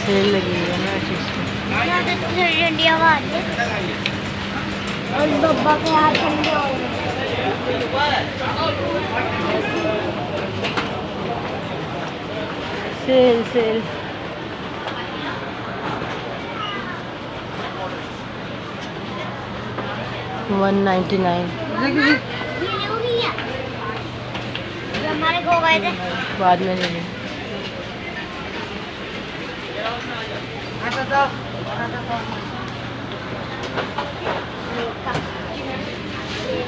Cell लगी हुई है ना चीज़ में। इंडिया का और डब्बा के हाथ सेल सेल 199 हमारे को गए थे बाद में ले लें।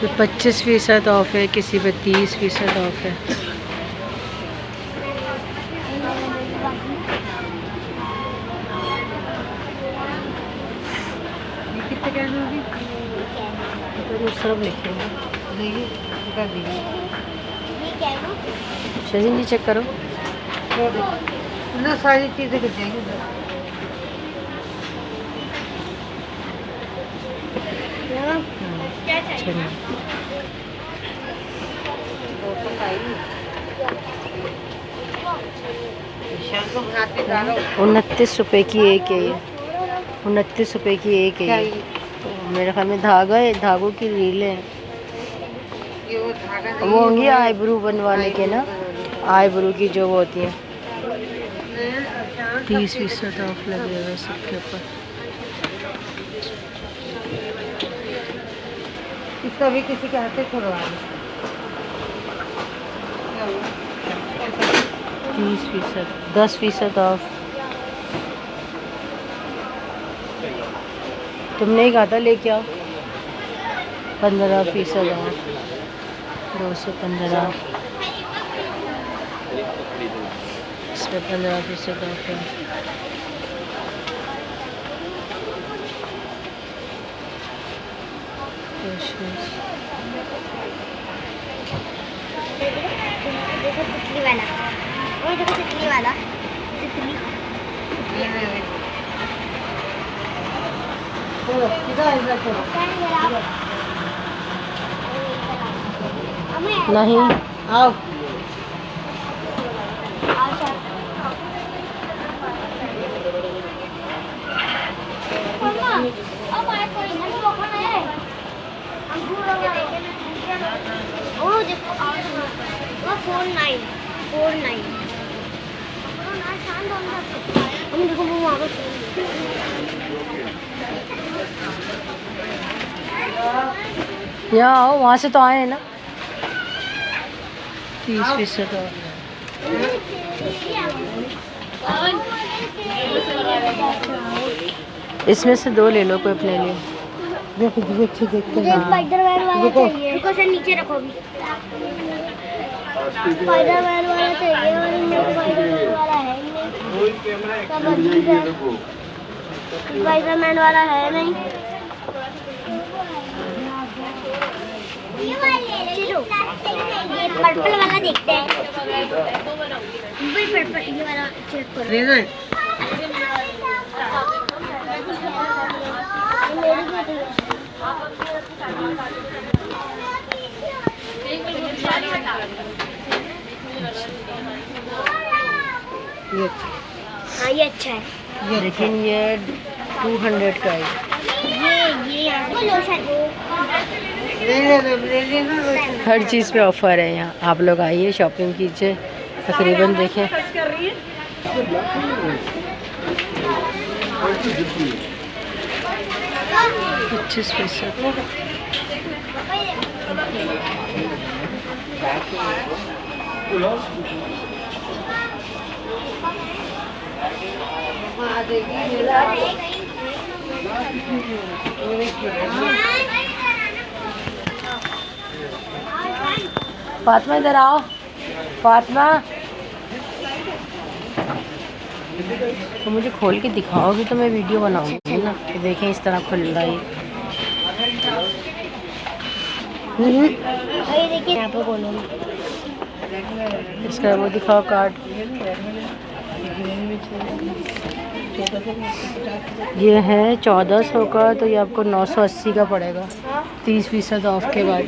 तो 25% ऑफ है, किसी पे 30% ऑफ है। सब लिखेंगे शजीन जी चेक करो ना सारी चीज़ें कर जाएंगी। ₹29 की एक है ये, ₹29 की एक है ये। तो मेरे ख्याल में धागा है, धागों की रील है। वो होंगी आईब्रो बनवाने के ना, आईब्रो की जो वो होती है। 30% ऑफ लगेगा सबके ऊपर। इसका भी किसी के हाथ से छुड़वा लो। 30%, 10% ऑफ। तुमने ही कहा था लेके आओ। 15% ऑफ, 215। इसमें 15% ऑफ है। देखो तितली वाला, और देखो तितली वाला, तितली चलो इधर इधर चलो। नहीं आओ देखो वो वहाँ पर यहाँ आओ, वहाँ से तो आए हैं ना। 30% ऑफ। इसमें से 2 ले लो कोई अपने लिए। देखो जो अच्छे देखते मुझे हैं। स्पाइडरमैन वाला चाहिए। रुको सर नीचे रखो अभी। स्पाइडरमैन वाला चाहिए और इनमें स्पाइडरमैन वाला है नहीं। सब अजीब है। स्पाइडरमैन वाला है नहीं। चलो ये पर्पल वाला देखते हैं। पर्पल ये वाला चेक करो। हाँ ये अच्छा है, लेकिन ये 200 का है। ये लोशन हर चीज़ पे ऑफर है यहाँ। आप लोग आइए, शॉपिंग कीजिए, तकरीबन देखें। 25%। फातिमा इधर आओ, फातिमा। तो मुझे खोल के दिखाओगे तो मैं वीडियो बनाऊंगी ना, कि देखें इस तरह खुल रहा है। देखिए यहाँ पे बोलो इसका वो दिखाओ कार्ड। ये है 1400 का, तो ये आपको 980 का पड़ेगा 30% ऑफ के बाद।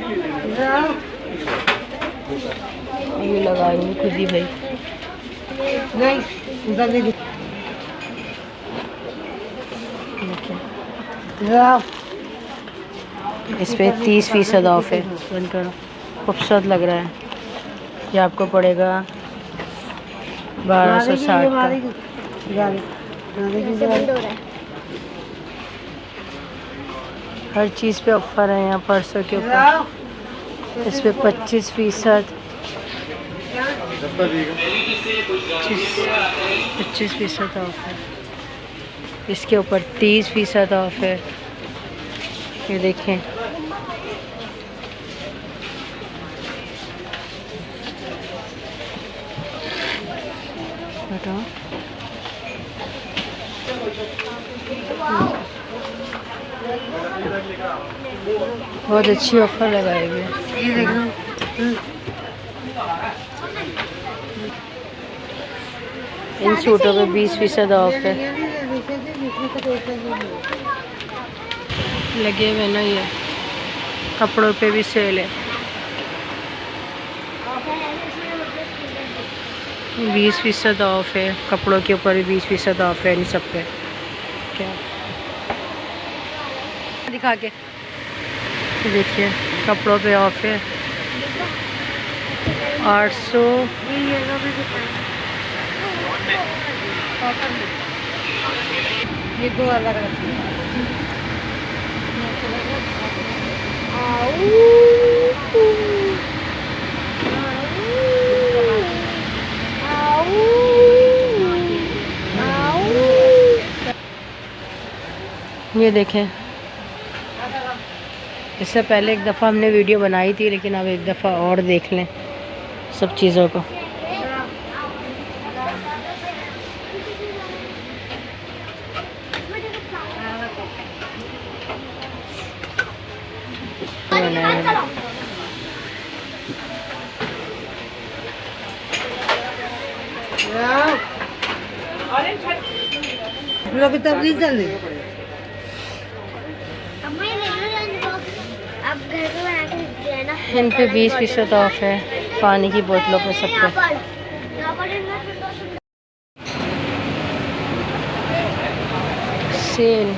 ये लगाएंगे खुद ही भाई। नहीं इस पे 30% ऑफ है। बंद करो। खूबसूरत लग रहा है। ये आपको पड़ेगा 1260 का। जैसे बंद हो रहा है। हर चीज़ पे ऑफर है यहाँ परसों के ऊपर। इस पे 25% 25% ऑफ है। इसके ऊपर 30% ऑफ है। ये देखें, बताओ। बहुत अच्छी ऑफर लगाई हुई है। ये देखो। इन सूटों पे 20% ऑफ है। लगे हुए ना, ये कपड़ों पे भी सेल है। 20% ऑफ है। कपड़ों के ऊपर भी 20% ऑफ है इन सब पे। क्या दिखा के देखिए, कपड़ों पे ऑफ है 800। ये दो अलग अलग ये देखें, इससे पहले एक दफ़ा हमने वीडियो बनाई थी, लेकिन अब एक दफ़ा और देख लें सब चीज़ों को। लोग तबलीग चल रही। अब घर पे बना के दिया ना। इन पे 20% ऑफ है। पानी की बोतलों पे सब पे। सेल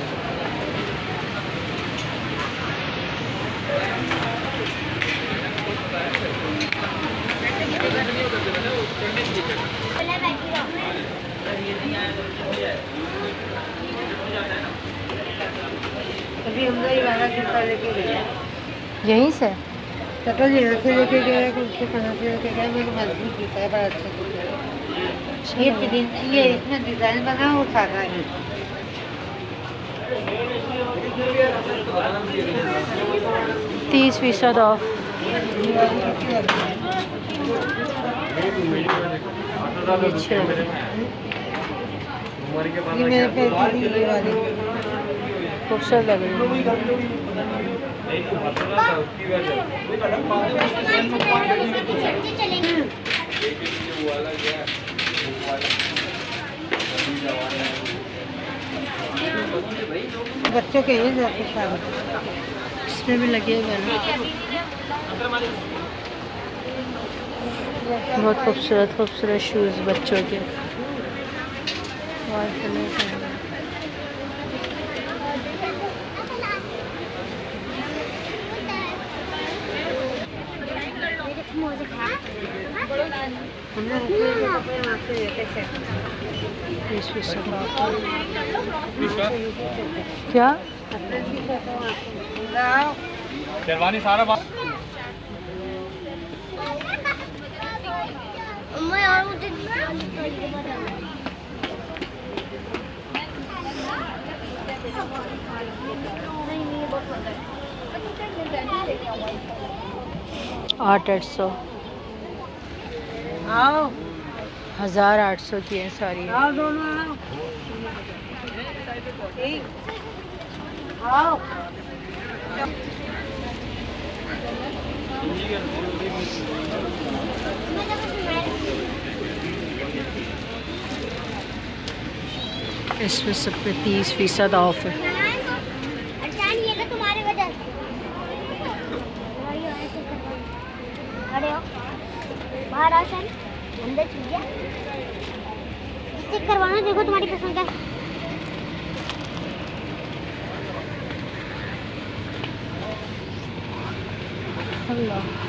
अभी हम लोग वाला जूता लेके गए। यहीं से शक्ल यहाँ से लेके गए, उसके कहाँ से लेके गए। मेरे मजबूत जूता है, बड़ा अच्छा जूता है। ये प्रिंट, ये इसमें डिजाइन बना वो सादा है। 30% ऑफ। ये मेरे पे ये वाली खूबसूरत लग रही है। बच्चों के हैं जाते सारे। इसमें भी लगे हुए हैं। बहुत खूबसूरत खूबसूरत शूज़ बच्चों के। क्या शेरवानी सारा और मुझे आठ 800 आओ 1800 की है सारी। आओ दोनों आओ। ठीक आओ। इसमें सब पे 30% ऑफ है। तुम्हारी वजह से अरे बाहर आओ शन, अंदर चीज़ चेक करवाना। देखो तुम्हारी पसंद का अल्लाह